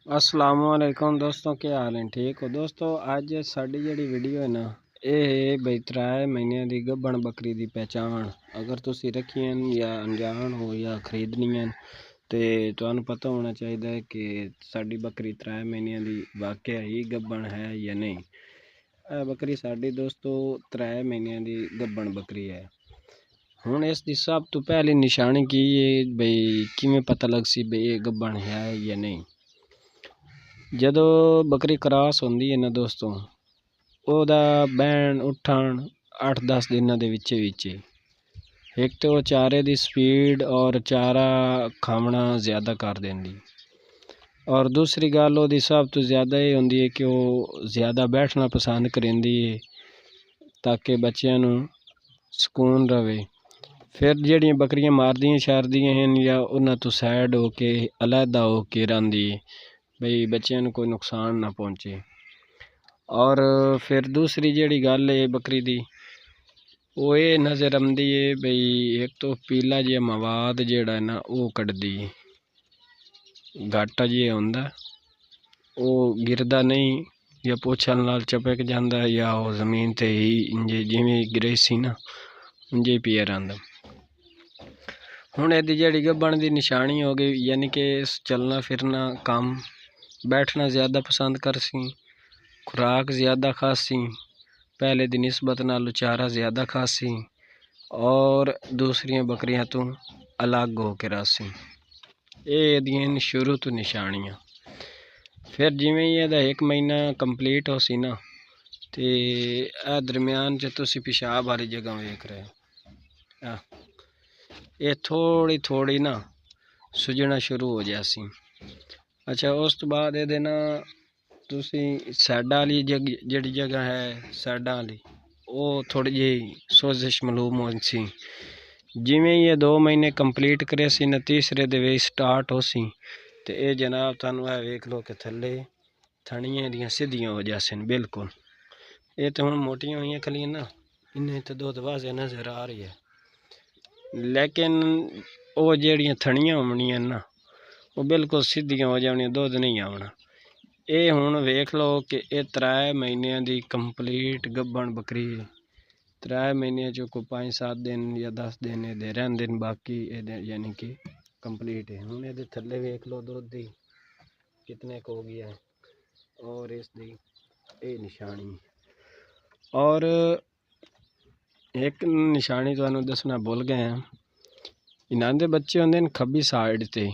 असलामुअलैकुम दोस्तों, क्या हाल है? ठीक हो दोस्तों। अज साड़ी जी वीडियो है ना, ये बई 3 महीने की गब्बन बकरी की पहचान अगर तुसी रखिए या अनजान हो या खरीदनी है तो तुहानू पता होना चाहिए कि साड़ी बकरी 3 महीने की वाकया ही गब्बन है या नहीं। बकरी साड़ी दोस्तों 3 महीने की गब्बन बकरी है। हुण इसकी सब तो पहली निशानी की है बई किमें पता लग सी बई ये गब्बन है या नहीं। जदों बकरी क्रॉस होंदी है ना दोस्तों, ओदा बैन उठन 8-10 दिनों के विचे एक तो चारे की स्पीड और चारा खावना ज़्यादा कर देंदी, और दूसरी गल ओदी सब तो ज़्यादा ये होंदी है कि वो ज़्यादा बैठना पसंद करेंदी है ताकि बच्चों नू सुकून रहे। फिर जड़ियाँ बकरियां मारदियाँ शारदियाँ हैं या उन्हां तो साइड होके अलहदा होके रहिंदी है बई बच्चों को कोई नुकसान ना पहुँचे। और फिर दूसरी जड़ी गल है बकरी दी, वो ये नज़र आती है बई एक तो पीला जिहा मवाद जेड़ा है ना वो कटदी है, घाटा जिहा होंदा, वो गिरदा नहीं या पोछल नाल चपक जाता या वो जमीन ते ही इंजे जिवें गिरे सी ना उंजे पिया रहिंदा। हुण इहदी जड़ी गब्बन की निशानी हो गई, यानी कि चलना फिरना कम, बैठना ज़्यादा पसंद करसी, खुराक ज़्यादा खासी, पहले की निस्बत नालों चारा ज़्यादा खासी और दूसरियां बकरियां तो अलग हो के रहसी। ये शुरू तो निशानियां। फिर जिमें ये 1 महीना कंप्लीट हो सी ना तो दरम्यान च तुसी पेशाब वाली जगह वेख रहे, ये थोड़ी थोड़ी ना सुजना शुरू हो जासी। अच्छा, उस तो बाद ये ना तुसी साइडा वाली जड़ी जगह है साइडा वाली वो थोड़ी जी सोजिश मालूम हो सी। जिमें ये 2 महीने कंप्लीट करे सी ना तीसरे दे वे स्टार्ट हो सी तो ये जनाब थानू है वेख लो कि थले थनियां दियां सीधियां हो जासन बिल्कुल। ये तो हुण मोटियां हुई खलियां ना, इन्हें तो दुध वाजे नजर आ रही है, लेकिन वो जड़ियां थनियां होनियां ना वो बिल्कुल सीधियां हो जानियां, दुध नहीं आवना। ये हुण वेख लो कि ये 3 महीनों की कंप्लीट गब्बन बकरी है। 3 महीने चो कोई 5-7 दिन या 10 दिन ये रहंदे ने, बाकी यानी कि कंप्लीट है। हुण ये थले वेख लो दुध दी कितने को हो गया है और इसकी ये निशानी। और एक निशानी तुहानू दसना भुल गए हैं, इन्हां दे बच्चे होंदे ने खब्बी साइड ते।